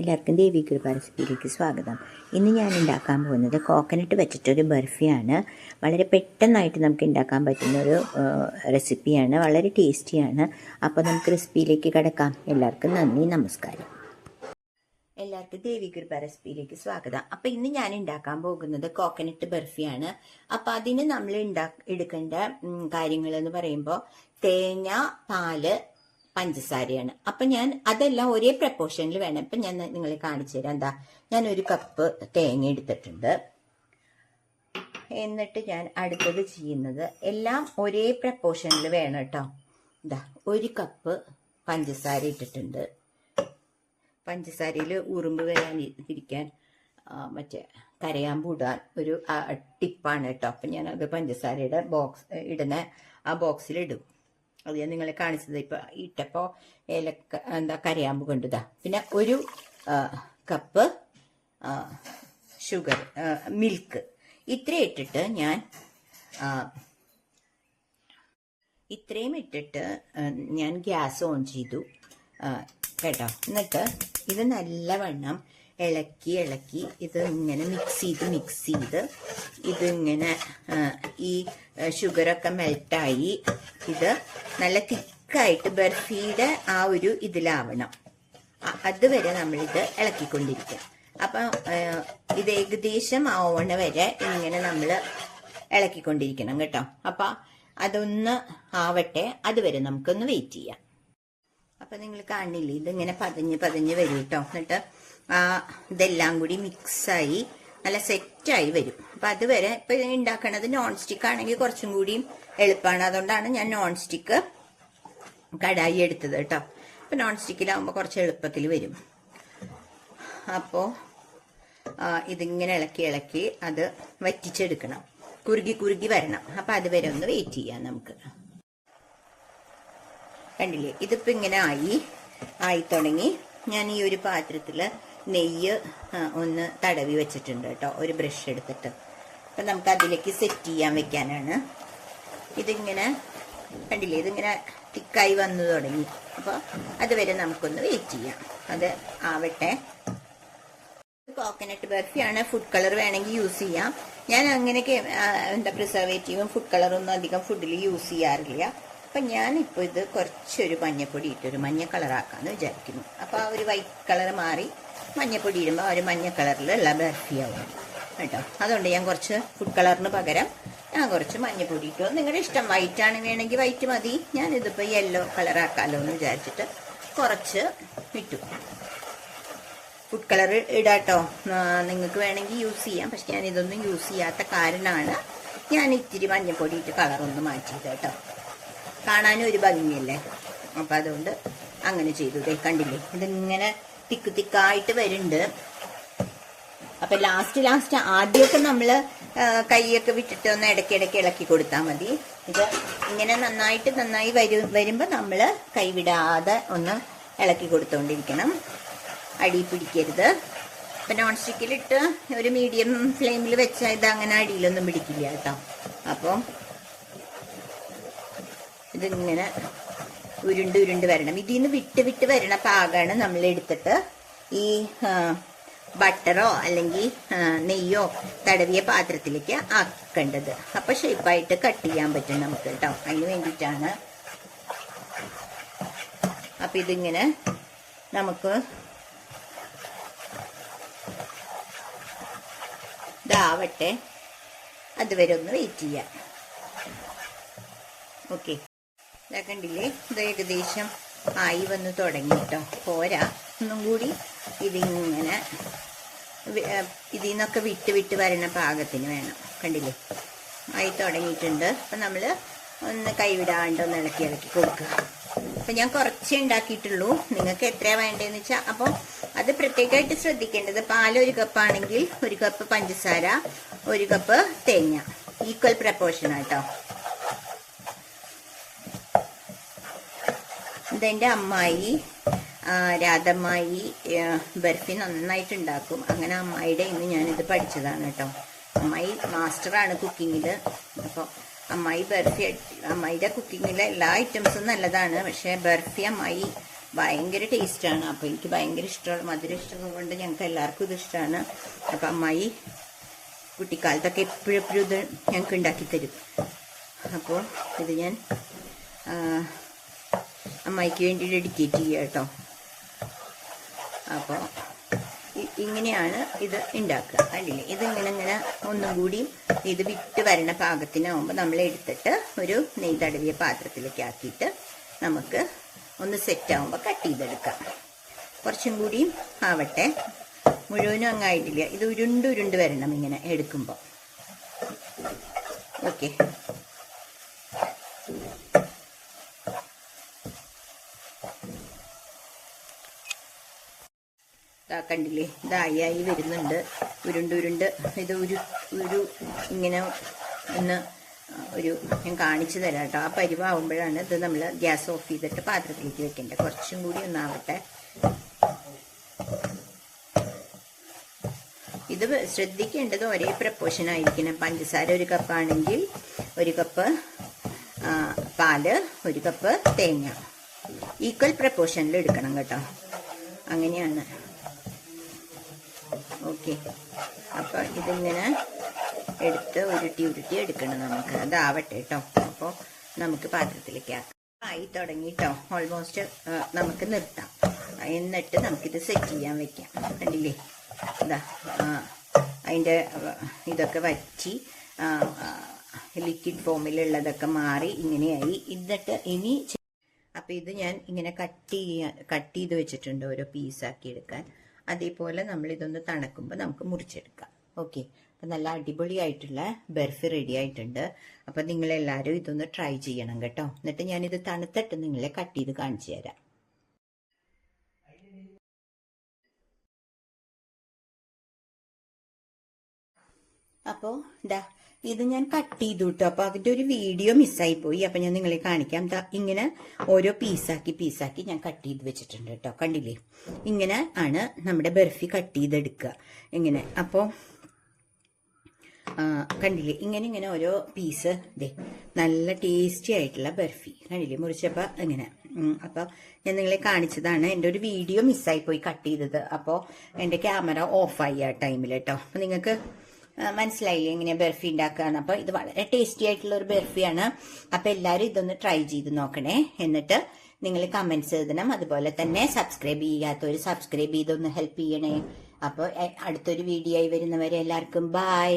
എല്ലാവർക്കും ദേവി കൃപ റെസിപ്പിയിലേക്ക് സ്വാഗതം. ഇന്ന് ഞാൻ ഉണ്ടാക്കാൻ പോകുന്നത് കോക്കനട്ട് വെച്ചിട്ടൊരു ബർഫിയാണ്. വളരെ പെട്ടെന്നായിട്ട് നമുക്ക് ഉണ്ടാക്കാൻ പറ്റുന്നൊരു റെസിപ്പിയാണ്. വളരെ ടേസ്റ്റിയാണ്. അപ്പോൾ നമുക്ക് റെസിപ്പിയിലേക്ക് കിടക്കാം. എല്ലാവർക്കും നന്ദി, നമസ്കാരം. എല്ലാവർക്കും ദേവി കൃപ റെസിപ്പിയിലേക്ക് സ്വാഗതം. അപ്പോൾ ഇന്ന് ഞാൻ ഉണ്ടാക്കാൻ പോകുന്നത് കോക്കനട്ട് ബർഫിയാണ്. അപ്പോൾ അതിന് നമ്മൾ എടുക്കേണ്ട കാര്യങ്ങൾ എന്ന് പറയുമ്പോൾ തേങ്ങ, പാല്, പഞ്ചസാരയാണ്. അപ്പൊ ഞാൻ അതെല്ലാം ഒരേ പ്രപ്പോർഷനിൽ വേണം. ഇപ്പൊ ഞാൻ നിങ്ങളെ കാണിച്ചു തരാം. എന്താ, ഞാൻ ഒരു കപ്പ് തേങ്ങ എടുത്തിട്ടുണ്ട്. എന്നിട്ട് ഞാൻ അടുത്തത് ചെയ്യുന്നത് എല്ലാം ഒരേ പ്രപ്പോർഷനിൽ വേണം കേട്ടോ. എന്താ, ഒരു കപ്പ് പഞ്ചസാര ഇട്ടിട്ടുണ്ട്. പഞ്ചസാരയിൽ ഉറുമ്പ് വരാതിരിക്കാൻ മറ്റേ കരയാമ്പ് ഇടാൻ ഒരു ടിപ്പാണ് കേട്ടോ. അപ്പൊ ഞാൻ അത് പഞ്ചസാരയുടെ ബോക്സ് ഇടുന്ന ആ ബോക്സിൽ ഇടും. അത് ഞാൻ നിങ്ങളെ കാണിച്ചത്. ഇപ്പൊ ഇട്ടപ്പോ കരയാമ്പ് കണ്ടതാ. പിന്നെ ഒരു കപ്പ് ഷുഗർ, മിൽക്ക്, ഇത്രയും ഇട്ടിട്ട് ഇത്രയും ഇട്ടിട്ട് ഞാൻ ഗ്യാസ് ഓൺ ചെയ്തു കേട്ടോ. എന്നിട്ട് ഇത് നല്ലവണ്ണം ഇളക്കി ഇത് ഇങ്ങനെ മിക്സ് ചെയ്ത് ഇതിങ്ങനെ ഈ ഷുഗറൊക്കെ മെൽട്ടായി ഇത് നല്ല തിക്കായിട്ട് ബർഫിയുടെ ആ ഒരു ഇതിലാവണം. അതുവരെ നമ്മളിത് ഇളക്കിക്കൊണ്ടിരിക്കുക. അപ്പം ഇത് ഏകദേശം ആവണ വരെ ഇങ്ങനെ നമ്മൾ ഇളക്കിക്കൊണ്ടിരിക്കണം കേട്ടോ. അപ്പം അതൊന്ന് ആവട്ടെ, അതുവരെ നമുക്കൊന്ന് വെയിറ്റ് ചെയ്യാം. അപ്പം നിങ്ങൾ കാണില്ലേ, ഇതിങ്ങനെ പതഞ്ഞ് വരും കേട്ടോ. എന്നിട്ട് ഇതെല്ലാം കൂടി മിക്സായി നല്ല സെറ്റായി വരും. അപ്പം അതുവരെ ഇപ്പം ഉണ്ടാക്കണത് നോൺ സ്റ്റിക്ക് ആണെങ്കിൽ കുറച്ചും കൂടിയും എളുപ്പമാണ്. അതുകൊണ്ടാണ് ഞാൻ നോൺ സ്റ്റിക്ക് കടായി എടുത്തത് കേട്ടോ. ഇപ്പം നോൺ സ്റ്റിക്കിലാവുമ്പോൾ കുറച്ച് എളുപ്പത്തിൽ വരും. അപ്പോൾ ഇതിങ്ങനെ ഇളക്കി അത് വറ്റിച്ചെടുക്കണം. കുറുകി വരണം. അപ്പം അതുവരെ ഒന്ന് വെയിറ്റ് ചെയ്യാം നമുക്ക്. കണ്ടില്ലേ, ഇതിപ്പോൾ ഇങ്ങനെ ആയി തുടങ്ങി. ഞാൻ ഈ ഒരു പാത്രത്തിൽ നെയ്യ് ഒന്ന് തടവി വെച്ചിട്ടുണ്ട് കേട്ടോ, ഒരു ബ്രഷ് എടുത്തിട്ട്. അപ്പം നമുക്ക് അതിലേക്ക് സെറ്റ് ചെയ്യാൻ വെക്കാനാണ്. ഇതിങ്ങനെ കണ്ടില്ലേ, ഇതിങ്ങനെ തിക്കായി വന്നു തുടങ്ങി. അപ്പോൾ അതുവരെ നമുക്കൊന്ന് വെയിറ്റ് ചെയ്യാം. അത് ആവട്ടെ. കോക്കനട്ട് ബർഫിയാണ്. ഫുഡ് കളർ വേണമെങ്കിൽ യൂസ് ചെയ്യാം. ഞാൻ അങ്ങനെയൊക്കെ പ്രിസർവേറ്റീവും ഫുഡ് കളറൊന്നും അധികം ഫുഡിൽ യൂസ് ചെയ്യാറില്ല. അപ്പം ഞാനിപ്പോൾ ഇത് കുറച്ചൊരു മഞ്ഞപ്പൊടി ഇട്ടൊരു മഞ്ഞ കളറാക്കാമെന്ന് വിചാരിക്കുന്നു. അപ്പോൾ ആ ഒരു വൈറ്റ് കളർ മാറി മഞ്ഞപ്പൊടി ഇടുമ്പോൾ ആ ഒരു മഞ്ഞ കളറിലുള്ള ബർഫിയാവും കേട്ടോ. അതുകൊണ്ട് ഞാൻ കുറച്ച് ഫുഡ് കളറിന് പകരം ഞാൻ കുറച്ച് മഞ്ഞപ്പൊടി ഇട്ടു. നിങ്ങളുടെ ഇഷ്ടം, വൈറ്റാണ് വേണമെങ്കിൽ വൈറ്റ് മതി. ഞാനിതിപ്പോൾ യെല്ലോ കളറാക്കാമല്ലോ എന്ന് വിചാരിച്ചിട്ട് കുറച്ച് ഇട്ടു. ഫുഡ് കളർ ഇടാട്ടോ, നിങ്ങൾക്ക് വേണമെങ്കിൽ യൂസ് ചെയ്യാം. പക്ഷെ ഞാനിതൊന്നും യൂസ് ചെയ്യാത്ത കാരണമാണ് ഞാൻ ഇത്തിരി മഞ്ഞപ്പൊടി ഇട്ട് കളറൊന്ന് മാറ്റിയത് കേട്ടോ. കാണാനും ഒരു ഭംഗിയല്ലേ. അപ്പം അതുകൊണ്ട് അങ്ങനെ ചെയ്തു. കണ്ടില്ലേ, ഇതിങ്ങനെ തിക്കായിട്ട് വരുന്നുണ്ട്. അപ്പം ലാസ്റ്റ് ആദ്യമൊക്കെ നമ്മൾ കൈയൊക്കെ വിട്ടിട്ട് ഒന്ന് ഇടയ്ക്കിടയ്ക്ക് ഇളക്കി കൊടുത്താൽ മതി. ഇത് ഇങ്ങനെ നന്നായി വരുമ്പോൾ നമ്മൾ കൈവിടാതെ ഒന്ന് ഇളക്കി കൊടുത്തുകൊണ്ടിരിക്കണം. അടി പിടിക്കരുത്. ഇപ്പം നോൺ സ്റ്റിക്കിലിട്ട് ഒരു മീഡിയം ഫ്ലെയിമിൽ വെച്ചാൽ ഇത് അങ്ങനെ അടിയിലൊന്നും പിടിക്കില്ല കേട്ടോ. അപ്പം ഇതിങ്ങനെ ഉരുണ്ട് വരണം. ഇതിൽ നിന്ന് വിട്ട് വരണ പാകമാണ് നമ്മൾ എടുത്തിട്ട് ഈ ബട്ടറോ അല്ലെങ്കിൽ നെയ്യോ തടവിയ പാത്രത്തിലേക്ക് ആക്കേണ്ടത്. അപ്പം ഷേപ്പായിട്ട് കട്ട് ചെയ്യാൻ പറ്റും നമുക്ക് കേട്ടോ. അതിന് വേണ്ടിയിട്ടാണ്. അപ്പം ഇതിങ്ങനെ നമുക്ക് ഇതാവട്ടെ, അതുവരെ ഒന്ന് വെയിറ്റ് ചെയ്യാം. ഓക്കെ, കണ്ടില്ലേ, ഇത് ഏകദേശം ആയി വന്ന് തുടങ്ങി കേട്ടോ. പോരാ, ഒന്നും കൂടി ഇതിങ്ങനെ ഇതിൽ നിന്നൊക്കെ വിട്ട് വരണ പാകത്തിന് വേണം. കണ്ടില്ലേ, ആയി തുടങ്ങിയിട്ടുണ്ട്. അപ്പം നമ്മൾ ഒന്ന് കൈവിടാണ്ട് ഒന്ന് ഇളക്കി കൊടുക്കുക. അപ്പം ഞാൻ കുറച്ചേ ഉണ്ടാക്കിയിട്ടുള്ളൂ. നിങ്ങൾക്ക് എത്രയാണ് വേണ്ടതെന്ന് വെച്ചാൽ അപ്പോൾ അത് പ്രത്യേകമായിട്ട് ശ്രദ്ധിക്കേണ്ടത്. പാൽ 1 കപ്പാണെങ്കിൽ 1 കപ്പ് പഞ്ചസാര, 1 കപ്പ് തേങ്ങ, ഈക്വൽ പ്രപ്പോർഷനാട്ടോ. ഇതെൻ്റെ അമ്മായി രാധമ്മായി ബർഫി നന്നായിട്ടുണ്ടാക്കും. അങ്ങനെ അമ്മായിയുടെ ഇന്ന് ഞാനിത് പഠിച്ചതാണ് കേട്ടോ. അമ്മായി മാസ്റ്ററാണ് കുക്കിങ്ങിൽ. അപ്പോൾ അമ്മായിയുടെ കുക്കിങ്ങിലെ എല്ലാ ഐറ്റംസും നല്ലതാണ്. പക്ഷേ ബർഫി അമ്മായി ഭയങ്കര ടേസ്റ്റാണ്. അപ്പോൾ എനിക്ക് ഭയങ്കര ഇഷ്ടമാണ്, മധുരം ഇഷ്ടമുള്ളത് കൊണ്ട് ഞങ്ങൾക്ക് എല്ലാവർക്കും ഇത് ഇഷ്ടമാണ്. അപ്പം അമ്മായി കുട്ടിക്കാലത്തൊക്കെ എപ്പോഴും ഇത് ഞങ്ങൾക്ക് ഉണ്ടാക്കി തരും. അപ്പോൾ ഇത് ഞാൻ അമ്മായിക്ക് വേണ്ടി ഡെഡിക്കേറ്റ് ചെയ്യുക കേട്ടോ. അപ്പോൾ ഇങ്ങനെയാണ് ഇത് ഉണ്ടാക്കുക. കണ്ടില്ലേ, ഇതിങ്ങനെ ഒന്നും കൂടിയും ഇത് വിട്ട് വരണ പാകത്തിനാവുമ്പോൾ നമ്മൾ എടുത്തിട്ട് ഒരു നെയ്യ് തടവിയ പാത്രത്തിലേക്ക് ആക്കിയിട്ട് നമുക്ക് ഒന്ന് സെറ്റാവുമ്പോൾ കട്ട് ചെയ്തെടുക്കാം. കുറച്ചും കൂടിയും ആവട്ടെ, മുഴുവനും അങ്ങായിട്ടില്ല. ഇത് ഉരുണ്ട് വരണം ഇങ്ങനെ എടുക്കുമ്പോൾ. ഓക്കെ, കണ്ടില്ലേ, ഇതായി വരുന്നുണ്ട്. ഉരുണ്ട് ഇത് ഇങ്ങനെ ഒന്ന് ഞാൻ കാണിച്ചു തരാം കേട്ടോ. ആ പരിവാകുമ്പോഴാണ് ഇത് നമ്മൾ ഗ്യാസ് ഓഫ് ചെയ്തിട്ട് പാത്രത്തിലേക്ക് വെക്കേണ്ടത്. കുറച്ചും കൂടി ഒന്നാവട്ടെ. ഇത് ശ്രദ്ധിക്കേണ്ടത് ഒരേ പ്രപ്പോർഷൻ ആയിരിക്കണം. പഞ്ചസാര 1 കപ്പാണെങ്കിൽ 1 കപ്പ് പാല്, 1 കപ്പ് തേങ്ങ ഈക്വൽ പ്രപ്പോർഷനിൽ എടുക്കണം കേട്ടോ. അങ്ങനെയാണ്. ഓക്കെ, അപ്പോൾ ഇതിങ്ങനെ എടുത്ത് ഉരുട്ടി എടുക്കണം നമുക്ക്. അതാവട്ടെ കേട്ടോ. അപ്പോൾ നമുക്ക് പാത്രത്തിലേക്ക് ആക്കാം. ആയി തുടങ്ങി കേട്ടോ. ഓൾമോസ്റ്റ് നമുക്ക് നിർത്താം. എന്നിട്ട് നമുക്കിത് സെറ്റ് ചെയ്യാൻ വെക്കാം. കണ്ടില്ലേ, ഇതാ അതിൻ്റെ ഇതൊക്കെ വറ്റി ലിക്വിഡ് ഫോമിലുള്ളതൊക്കെ മാറി ഇങ്ങനെയായി. എന്നിട്ട് ഇനി അപ്പം ഇത് ഞാൻ ഇങ്ങനെ കട്ട് ചെയ്ത് വെച്ചിട്ടുണ്ട് ഓരോ പീസാക്കി എടുക്കാൻ. അതേപോലെ നമ്മളിതൊന്ന് തണുക്കുമ്പോൾ നമുക്ക് മുറിച്ചെടുക്കാം. ഓക്കെ, അപ്പം നല്ല അടിപൊളിയായിട്ടുള്ള ബർഫി റെഡി ആയിട്ടുണ്ട്. അപ്പം നിങ്ങളെല്ലാവരും ഇതൊന്ന് ട്രൈ ചെയ്യണം കേട്ടോ. എന്നിട്ട് ഞാനിത് തണുത്തിട്ട് നിങ്ങളെ കട്ട് ചെയ്ത് കാണിച്ചു തരാം. അപ്പോൾ ഇതാ ഇത് ഞാൻ കട്ട് ചെയ്തു കേട്ടോ. അപ്പോൾ അതിൻ്റെ ഒരു വീഡിയോ മിസ്സായി പോയി. അപ്പം ഞാൻ നിങ്ങളെ കാണിക്കാം. ഇങ്ങനെ ഓരോ പീസാക്കി ഞാൻ കട്ട് ചെയ്ത് വെച്ചിട്ടുണ്ട് കേട്ടോ. കണ്ടില്ലേ, ഇങ്ങനെ ആണ് നമ്മുടെ ബർഫി കട്ട് ചെയ്തെടുക്കുക. ഇങ്ങനെ. അപ്പോൾ കണ്ടില്ലേ, ഇങ്ങനെ ഓരോ പീസ് ദേ നല്ല ടേസ്റ്റി ആയിട്ടുള്ള ബർഫി കണ്ടില്ലേ, മുറിച്ചപ്പോൾ ഇങ്ങനെ. അപ്പോൾ ഞാൻ നിങ്ങളെ കാണിച്ചതാണ്. എൻ്റെ ഒരു വീഡിയോ മിസ്സായി പോയി കട്ട് ചെയ്തത്. അപ്പോൾ എൻ്റെ ക്യാമറ ഓഫായി ആ ടൈമിൽ കേട്ടോ. അപ്പോൾ നിങ്ങൾക്ക് മനസ്സിലായില്ലേ എങ്ങനെയാ ബർഫി ഉണ്ടാക്കുകയെന്ന്. അപ്പോൾ ഇത് വളരെ ടേസ്റ്റി ആയിട്ടുള്ള ഒരു ബർഫിയാണ്. അപ്പോൾ എല്ലാവരും ഇതൊന്ന് ട്രൈ ചെയ്ത് നോക്കണേ. എന്നിട്ട് നിങ്ങൾ കമന്റ്സ് എഴുതണം. അതുപോലെ തന്നെ സബ്സ്ക്രൈബ് ചെയ്യാത്തവർ സബ്സ്ക്രൈബ് ചെയ്തൊന്ന് ഹെൽപ്പ് ചെയ്യണേ. അപ്പോൾ അടുത്തൊരു വീഡിയോ ആയി വരുന്നവരെ എല്ലാവർക്കും ബൈ.